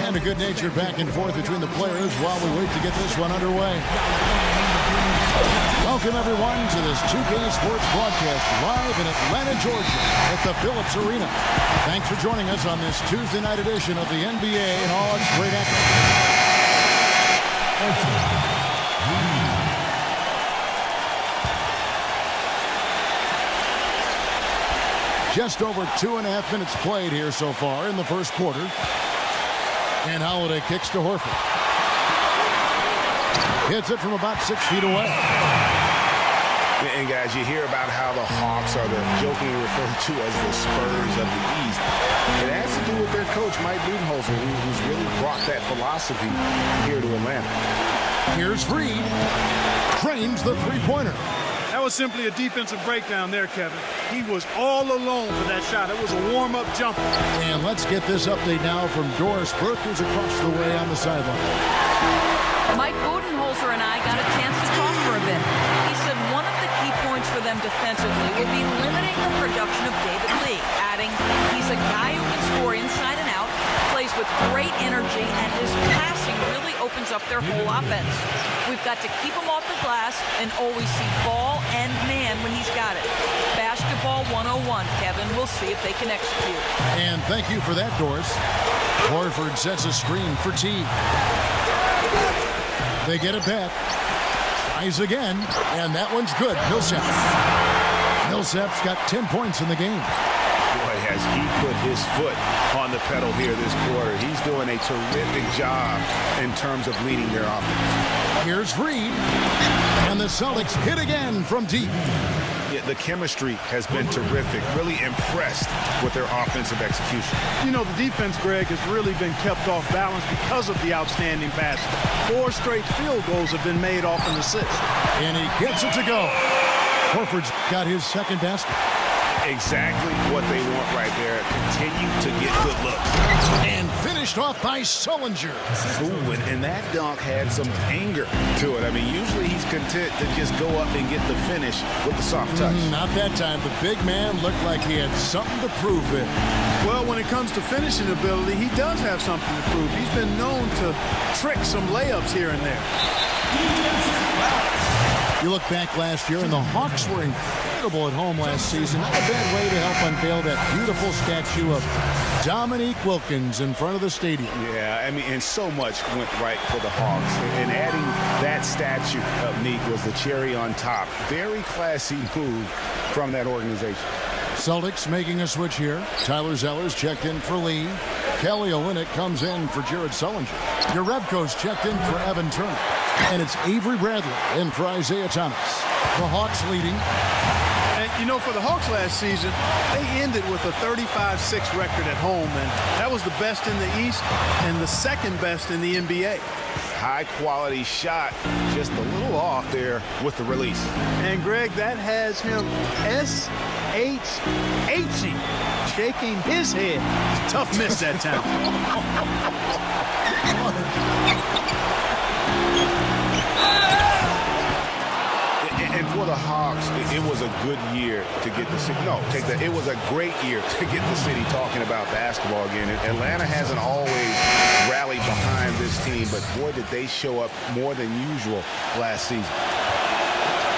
And a good-natured back and forth between the players while we wait to get this one underway. Welcome, everyone, to this 2K Sports broadcast live in Atlanta, Georgia at the Phillips Arena. Thanks for joining us on this Tuesday night edition of the NBA and all its great action. Just over 2.5 minutes played here so far in the first quarter. And Holiday kicks to Horford. Hits it from about 6 feet away. And guys, you hear about how the Hawks are jokingly referred to as the Spurs of the East. It has to do with their coach, Mike Budenholzer, who's really brought that philosophy here to Atlanta. Here's Reed. Trains the three-pointer. That was simply a defensive breakdown there, Kevin. He was all alone for that shot. It was a warm-up jumper. And let's get this update now from Doris Burke, who's across the way on the sideline. Mike Budenholzer and I got a chance to talk for a bit. He said one of the key points for them defensively will be limiting the production of David Lee, adding he's a guy who can score inside and out, plays with great energy, and his passing really opens up their whole offense. We've got to keep him off the glass and always see ball and man when he's got it. Basketball 101, Kevin. We'll see if they can execute. And thank you for that, Doris. Horford sets a screen for T. They get it back. Tries again, and that one's good. Millsap. Millsap's got 10 points in the game. Boy, has he put his foot on the pedal here this quarter. He's doing a terrific job in terms of leading their offense. Here's Reed, and the Celtics hit again from deep. Yeah, the chemistry has been terrific. Really impressed with their offensive execution. You know, the defense, Greg, has really been kept off balance because of the outstanding passing. 4 straight field goals have been made off an assist. And he gets it to go. Horford's got his second basket. Exactly what they want right there. Continue to get good looks. And finished off by Sullinger. Ooh, and that dunk had some anger to it. I mean, usually he's content to just go up and get the finish with the soft touch. Not that time. The big man looked like he had something to prove it. Well, when it comes to finishing ability, he does have something to prove. He's been known to trick some layups here and there. You look back last year, and the Hawks were incredible at home last season. Not a bad way to help unveil that beautiful statue of Dominique Wilkins in front of the stadium. Yeah, I mean, and so much went right for the Hawks. And adding that statue of Neek was the cherry on top. Very classy move from that organization. Celtics making a switch here. Tyler Zeller's checked in for Lee. Kelly Olynyk comes in for Jared Sullinger. Jerebko's checked in for Evan Turner. And it's Avery Bradley in for Isaiah Thomas. The Hawks leading. And, you know, for the Hawks last season, they ended with a 35-6 record at home, and that was the best in the East and the second best in the NBA. High-quality shot, just a little off there with the release. And, Greg, that has him S-H-H-ing, shaking his head. Tough miss that time. And for the Hawks, it was a good year to get the city. No, take that. It was a great year to get the city talking about basketball again. Atlanta hasn't always rallied behind this team, but boy, did they show up more than usual last season.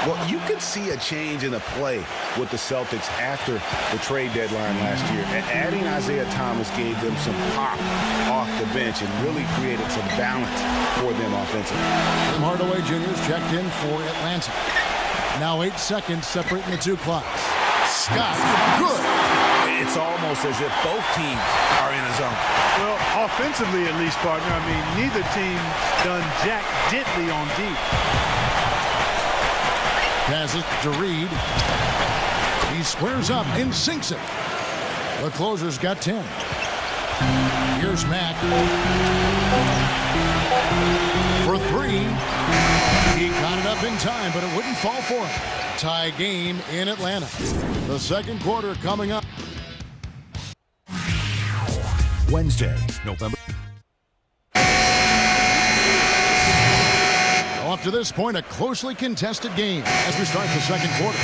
Well, you could see a change in the play with the Celtics after the trade deadline last year. Adding Isaiah Thomas gave them some pop off the bench and really created some balance for them offensively. Tim Hardaway Jr. is checked in for Atlanta. Now 8 seconds separating the two clocks. Scott, good. It's almost as if both teams are in a zone. Well, offensively at least, partner. I mean, neither team done jack diddly on D. Passes to Reed. He squares up and sinks it. The closer's got 10. Here's Mack. For 3. He caught it up in time, but it wouldn't fall for him. Tie game in Atlanta. The second quarter coming up. Wednesday, November. Up to this point, a closely contested game as we start the second quarter.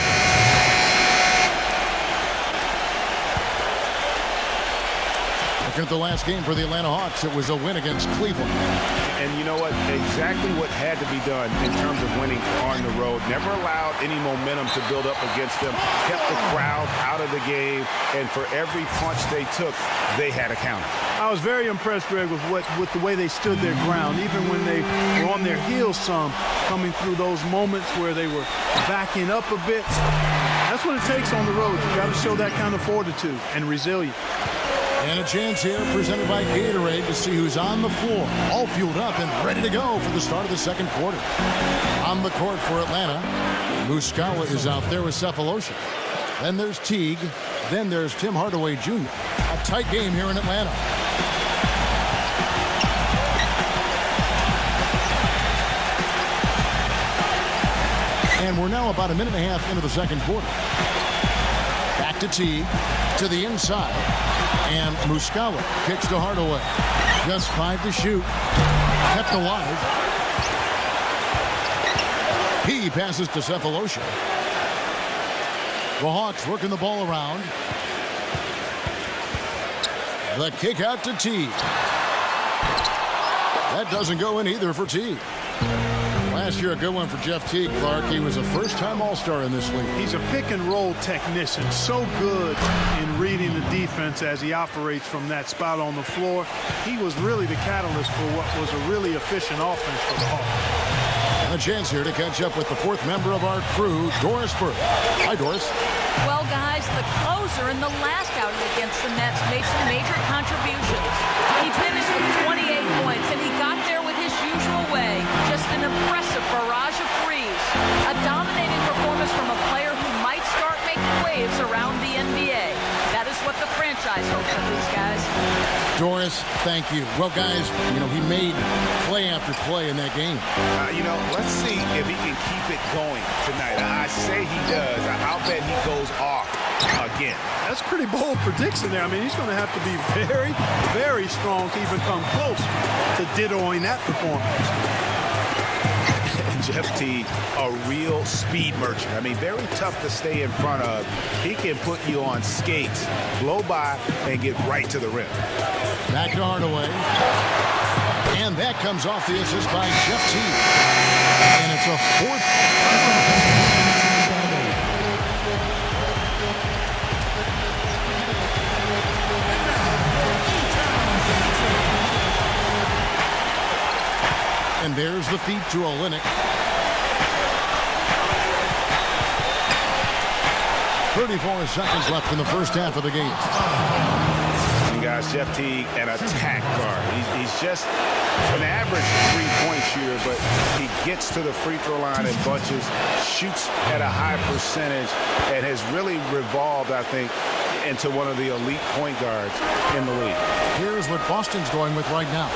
Looking at the last game for the Atlanta Hawks, it was a win against Cleveland. And you know what? Exactly what had to be done in terms of winning on the road. Never allowed any momentum to build up against them. Kept the crowd out of the game. And for every punch they took, they had a counter. I was very impressed, Greg, with the way they stood their ground, even when they were on their heels some, coming through those moments where they were backing up a bit. That's what it takes on the road. You got to show that kind of fortitude and resilience. And a chance here presented by Gatorade to see who's on the floor, all fueled up and ready to go for the start of the second quarter. On the court for Atlanta, Muscala is out there with Cephalosha. Then there's Teague. Then there's Tim Hardaway Jr. A tight game here in Atlanta. And we're now about a minute and a half into the second quarter. Back to Teague, to the inside. And Muscala kicks to Hardaway. Just 5 to shoot. Kept alive. He passes to Cephalosha. The Hawks working the ball around. The kick out to Teague. That doesn't go in either for Teague. Last year, a good one for Jeff Teague, Clark. He was a first-time All-Star in this league. He's a pick-and-roll technician, so good in reading the defense as he operates from that spot on the floor. He was really the catalyst for what was a really efficient offense for the Hawks. And a chance here to catch up with the fourth member of our crew, Doris Burke. Hi, Doris. Well, guys, the closer in the last outing against the Nets made some major contributions. He finished with 28 points, and he got there with his usual way. Just an impressive barrage of threes. A dominating performance from a player who might start making waves around the NBA. That is what the franchise hopes of these guys. Doris, thank you. Well, guys, he made play after play in that game. Let's see if he can keep it going tonight. I say he does. I'll bet he goes off again. That's a pretty bold prediction there. I mean, he's going to have to be very, very strong to even come close to dittoing that performance. Jeff Teague, a real speed merchant. I mean, very tough to stay in front of. He can put you on skates, blow by, and get right to the rim. Back to Hardaway. And that comes off the assist by Jeff Teague. And it's a fourth. And there's the feed to Olynyk. 34 seconds left in the first half of the game. You guys, Jeff Teague, an attack guard. He's just an average three-point shooter, but he gets to the free throw line in bunches, shoots at a high percentage, and has really revolved, I think, into one of the elite point guards in the league. Here's what Boston's going with right now.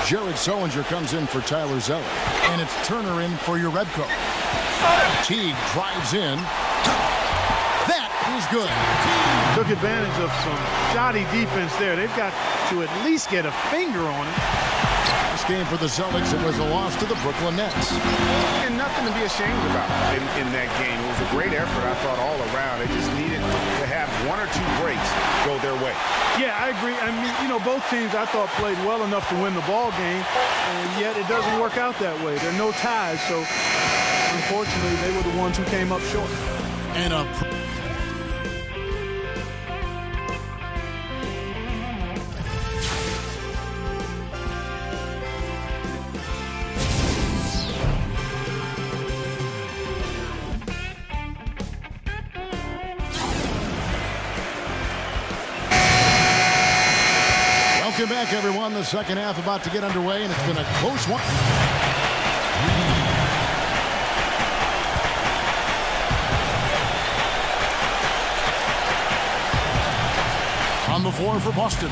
Jared Sullinger comes in for Tyler Zeller. And it's Turner in for Urebko. Teague drives in. That is good. Took advantage of some shoddy defense there. They've got to at least get a finger on it. This game for the Celtics, it was a loss to the Brooklyn Nets. And nothing to be ashamed about in that game. It was a great effort, I thought, all around. They just needed to have one or two breaks go their way. Yeah, I agree. I mean, both teams I thought played well enough to win the ball game, and yet it doesn't work out that way. There are no ties, so unfortunately they were the ones who came up short. And a Welcome back, everyone. The second half about to get underway, and it's been a close one. On the floor for Boston.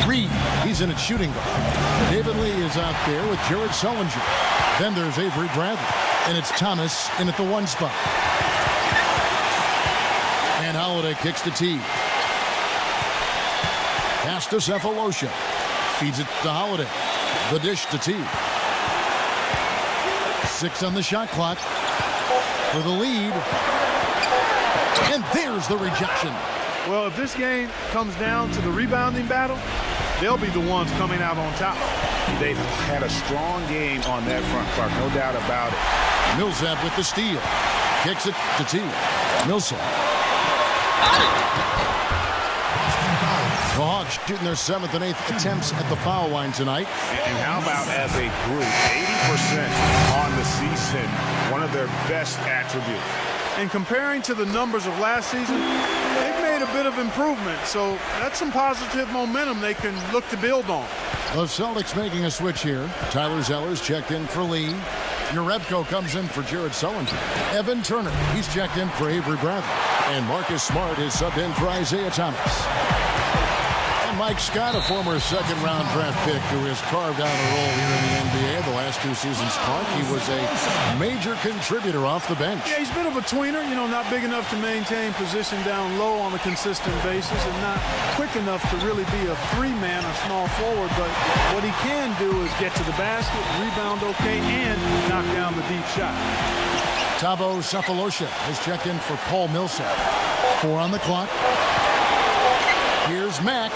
Reed, he's in at shooting guard. David Lee is out there with Jared Sullinger. Then there's Avery Bradley, and it's Thomas in at the one spot. And Holiday kicks to Teague. Pass to Cephalosha. Feeds it to Holiday. The dish to Teague. 6 on the shot clock for the lead. And there's the rejection. Well, if this game comes down to the rebounding battle, they'll be the ones coming out on top. They've had a strong game on that front, Clark, no doubt about it. Millsap with the steal. Kicks it to T. Millsap. The Hawks shooting their 7th and 8th attempts at the foul line tonight. And how about as a group, 80% on the season, one of their best attributes. And comparing to the numbers of last season, they've made a bit of improvement. So that's some positive momentum they can look to build on. The Celtics making a switch here. Tyler Zeller's checked in for Lee. Jerebko comes in for Jared Sullinger. Evan Turner, he's checked in for Avery Bradley. And Marcus Smart is subbed in for Isaiah Thomas. And Mike Scott, a former second-round draft pick who has carved out a role here in the NBA the last 2 seasons. Clark, he was a major contributor off the bench. Yeah, he's a bit of a tweener, not big enough to maintain position down low on a consistent basis and not quick enough to really be a 3-man or small forward. But what he can do is get to the basket, rebound okay, and knock down the deep shot. Thabo Sefolosha has checked in for Paul Millsap. 4 on the clock. Here's Mack.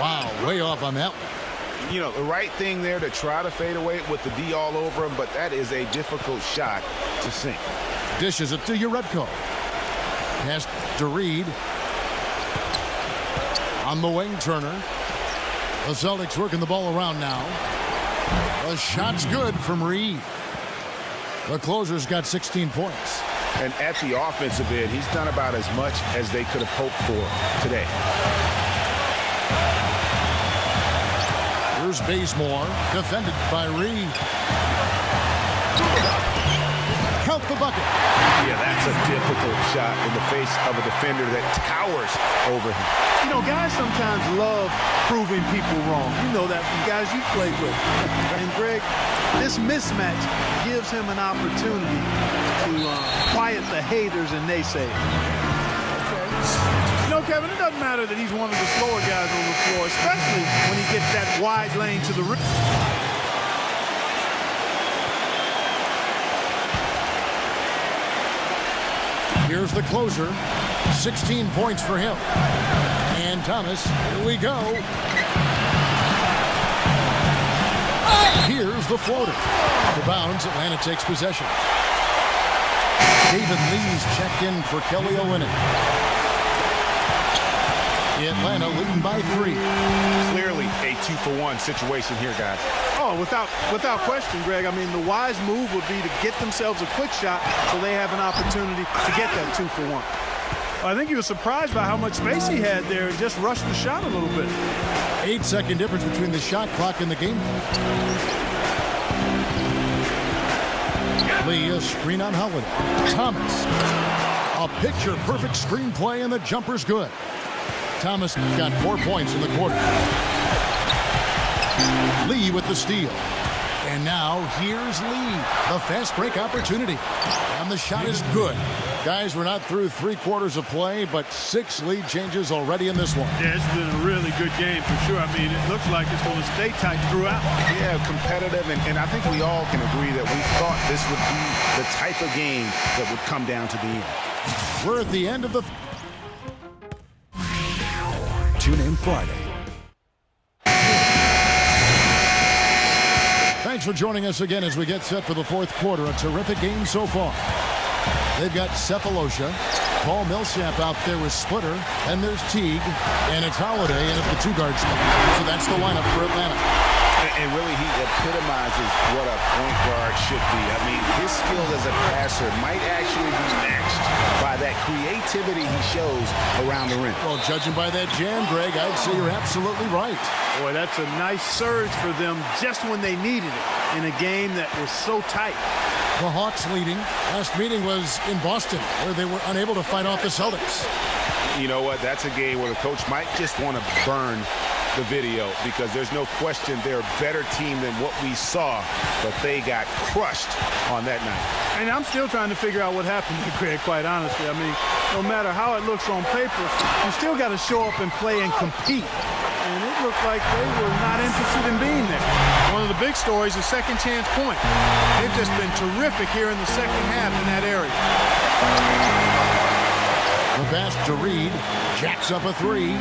Wow, way off on that one. The right thing there to try to fade away with the D all over him, but that is a difficult shot to sink. Dishes it to Jerebko. Pass to Reed. On the wing, Turner. The Celtics working the ball around now. The shot's good from Reed. The closer's got 16 points. And at the offensive end, he's done about as much as they could have hoped for today. Here's Bazemore, defended by Reed. Count the bucket. Yeah, that's a difficult shot in the face of a defender that towers over him. Guys sometimes love proving people wrong. You know that from guys you've played with. And Greg, this mismatch gives him an opportunity to quiet the haters and naysayers. Kevin, it doesn't matter that he's one of the slower guys on the floor, especially when he gets that wide lane to the rim. Here's the closer. 16 points for him. And Thomas, here we go. Here's the floater. Out of bounds, Atlanta takes possession. David Lee's checked in for Kelly Olynyk. Atlanta leading by 3. Clearly a 2-for-1 situation here, guys. Oh, without question, Greg. I mean, the wise move would be to get themselves a quick shot so they have an opportunity to get that 2-for-1. I think he was surprised by how much space he had there and just rushed the shot a little bit. 8-second difference between the shot clock and the game clock. Lee, a screen on Holiday. Thomas. A picture-perfect screenplay, and the jumper's good. Thomas got 4 points in the quarter. Lee with the steal. And now here's Lee. The fast break opportunity. And the shot is good. Guys, we're not through 3 quarters of play, but 6 lead changes already in this one. Yeah, it's been a really good game for sure. I mean, it looks like it's going to stay tight throughout. Yeah, competitive, and I think we all can agree that we thought this would be the type of game that would come down to the end. We're at the end of the... Tune in Friday. Thanks for joining us again as we get set for the 4th quarter. A terrific game so far. They've got Sefolosha, Paul Millsap out there with Splitter, and there's Teague, and it's Holiday in at the 2-guard spot. So that's the lineup for Atlanta. And really, he epitomizes what a point guard should be. I mean, his skill as a passer might actually be matched by that creativity he shows around the rim. Well, judging by that jam, Greg, I'd say you're absolutely right. Boy, that's a nice surge for them just when they needed it in a game that was so tight. The Hawks leading. Last meeting was in Boston, where they were unable to fight off the Celtics. You know what? That's a game where the coach might just want to burn the video because there's no question they're a better team than what we saw, but they got crushed on that night. And I'm still trying to figure out what happened to Greg, quite honestly. I mean, no matter how it looks on paper, you still got to show up and play and compete. And it looked like they were not interested in being there. One of the big stories is second chance point. They've just been terrific here in the second half in that area. The pass to Reed. Jacks up a three.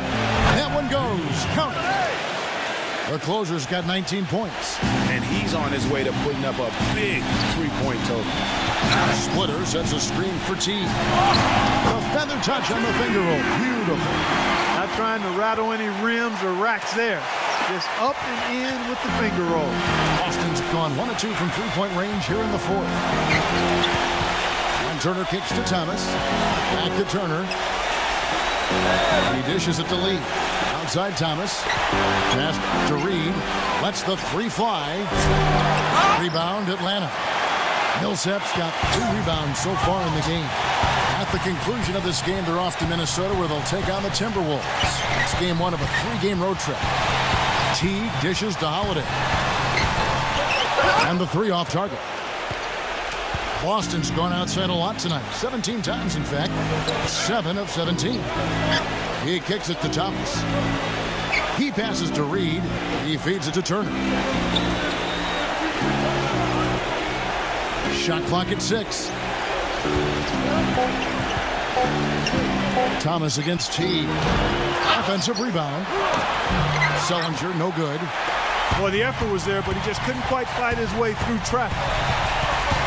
That one goes. Count it. The closer's got 19 points. And he's on his way to putting up a big three-point total. Splitter sets a screen for T. A feather touch on the finger roll. Beautiful. Not trying to rattle any rims or racks there. Just up and in with the finger roll. Boston's gone 1 of 2 from three-point range here in the fourth. And Turner kicks to Thomas. Back to Turner. He dishes it to Lee. Outside Thomas. Pass to Reed. Lets the three fly. Rebound Atlanta. Millsap's got 3 rebounds so far in the game. At the conclusion of this game, they're off to Minnesota where they'll take on the Timberwolves. It's game 1 of a 3-game road trip. Teague dishes to Holiday. And the 3 off target. Boston's gone outside a lot tonight. 17 times, in fact. 7 of 17. He kicks it to Thomas. He passes to Reed. He feeds it to Turner. Shot clock at 6. Thomas against Teague. Offensive rebound. Sellinger, no good. Boy, the effort was there, but he just couldn't quite fight his way through traffic.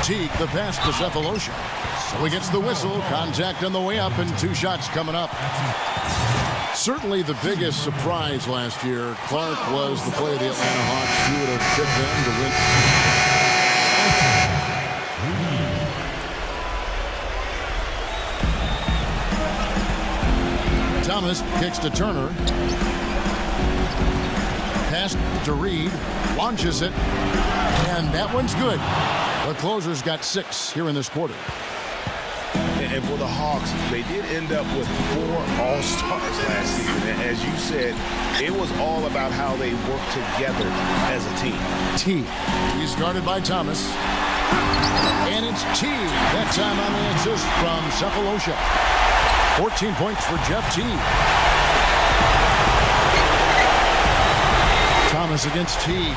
Teague, the pass to Cephalosha. So he gets the whistle. Contact on the way up, and 2 shots coming up. Certainly the biggest surprise last year, Clark, was the play of the Atlanta Hawks. Who would have picked them to win? Thomas kicks to Turner. Pass to Reed. Launches it. And that one's good. The closer's got 6 here in this quarter. And for the Hawks, they did end up with 4 All-Stars last season. And as you said, it was all about how they worked together as a team. T. He's guarded by Thomas. And it's T. That time on the assist from Cephalosha. 14 points for Jeff T. Thomas against T.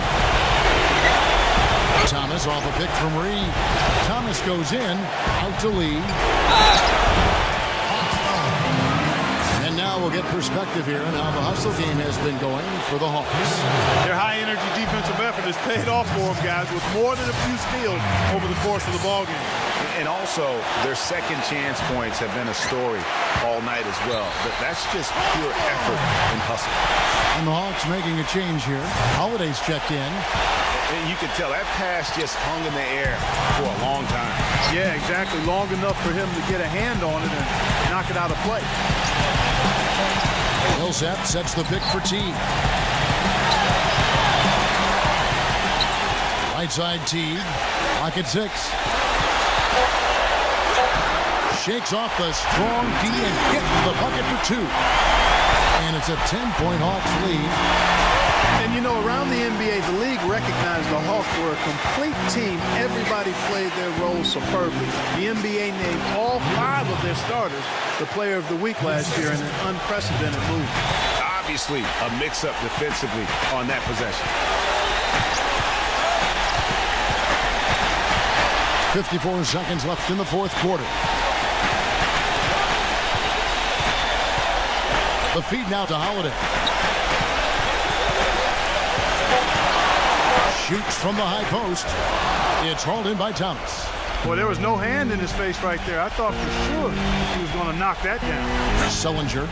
Thomas off a pick from Reed. Thomas goes in, out to Lee. And now we'll get perspective here on how the hustle game has been going for the Hawks. Their high-energy defensive effort has paid off for them, guys, with more than a few steals over the course of the ballgame. And also, their second chance points have been a story all night as well. But that's just pure effort and hustle. And the Hawks making a change here. Holiday's checked in. And you can tell that pass just hung in the air for a long time. Yeah, exactly. Long enough for him to get a hand on it and knock it out of play. Millsap sets the pick for T. Right side T. Lock at 6. Shakes off the strong D and gets the bucket for 2. And it's a 10-point Hawks lead. And, you know, around the NBA, the league recognized the Hawks were a complete team. Everybody played their role superbly. The NBA named all 5 of their starters the player of the week last year in an unprecedented move. Obviously, a mix-up defensively on that possession. 54 seconds left in the fourth quarter. The feed now to Holiday. Shoots from the high post. It's hauled in by Thomas. Well, there was no hand in his face right there. I thought for sure he was going to knock that down. Sellinger.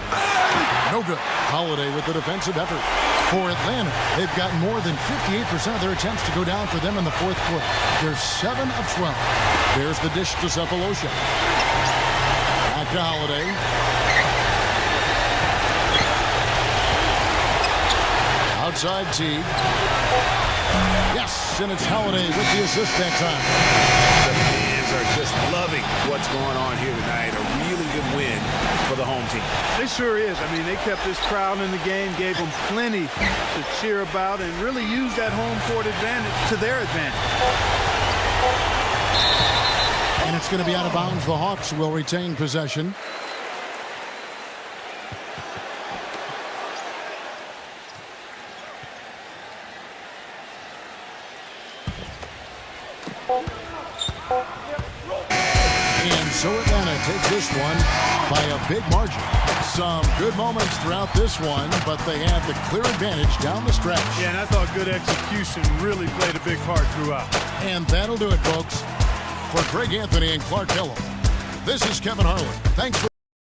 No good. Holiday with the defensive effort. For Atlanta, they've got more than 58% of their attempts to go down for them in the fourth quarter. They're 7 of 12. There's the dish to Cephalosha. Back to Holiday. Outside Teague. Yes, and it's Holiday with the assist that time. The fans are just loving what's going on here tonight. A really good win for the home team. It sure is. I mean, they kept this crowd in the game, gave them plenty to cheer about, and really used that home court advantage to their advantage. And it's going to be out of bounds. The Hawks will retain possession. And so Atlanta takes this one by a big margin. Some good moments throughout this one, but they had the clear advantage down the stretch. Yeah, and I thought good execution really played a big part throughout. And that'll do it, folks. For Greg Anthony and Clark Hello, this is Kevin Harlan. Thanks for